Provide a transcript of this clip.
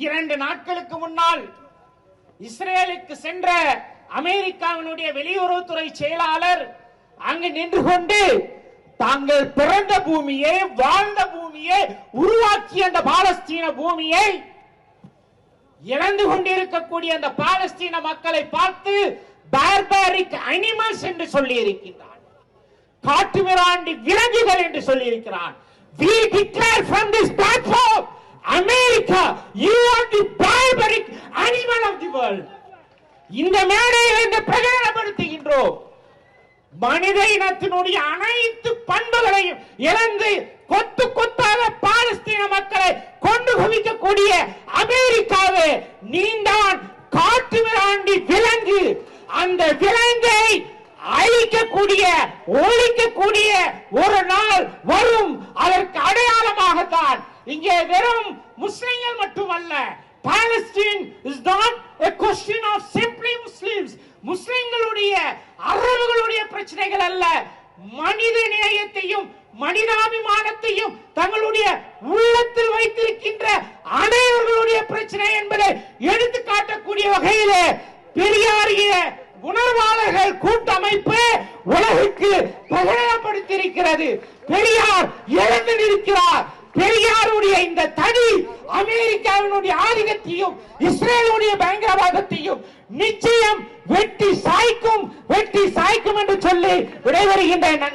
2 நாட்களுக்கு முன்னால் இஸ்ரேலுக்கு சென்ற அமெரிக்காவினுடைய வெளியுறவுத்துறை செயலாளர் அங்கு நின்று கொண்டு தாங்கள் பிறந்த பூமியை, வாழ்ந்த பூமியை, உருவாக்கிய அந்த பாலஸ்தீன பூமியை இழந்து கொண்டிருக்கக்கூடிய அந்த பாலஸ்தீன மக்களை பார்த்து பார்பாரிக் அனிமல்ஸ் என்று சொல்லி இருக்கின்றார், காட்டுமிராண்டி விலங்குகள் என்று சொல்லி இருக்கிறார். We declare from this platform, America, you are the barbaric animal of the world. இந்த மேடையில் இந்த பிரகடனப்படுத்துகின்றோம். மனித இனத்தினுடைய அனைத்து பண்புகளையும் இழந்து கொத்து கொத்தாக பாலஸ்தீன மக்களை கொண்டு குவிக்கக்கூடிய அமெரிக்காவே, நீந்தான் காட்டுமிராண்டி விலங்கு. அந்த விலங்கை அழிக்கக்கூடிய, ஒழிக்கக்கூடிய ஒரு நாள் வரும். அதற்கு அடையாளமாகத்தான் இங்கே வெறும் முஸ்லிம்கள் மட்டுமல்ல, Palestine is not a question of simply Muslims. முஸ்லிம்களுடைய, அரபுகளுடைய பிரச்சனைகள் அல்ல, மனித நேயத்தையும் மனிதாபிமானத்தையும் தங்களுடைய உள்ளத்தில் வைத்திருக்கின்ற அனைவர்களுடைய பிரச்சனை என்பதை எடுத்து காட்டக்கூடிய வகையிலே பெரியாரிய உணர்வாளர்கள் கூட்டமைப்பு உலகுக்கு பிரகடனப்படுத்தியிருக்கிறது. பெரியார் எழுந்து நிற்கிறார். பெரியாருடைய இந்த தனி அமெரிக்காவினுடைய ஆதிக்கத்தையும் இஸ்ரேலுடைய பயங்கரவாதத்தையும் நிச்சயம் வெட்டி சாய்க்கும் என்று சொல்லி விடைபெறுகின்றன.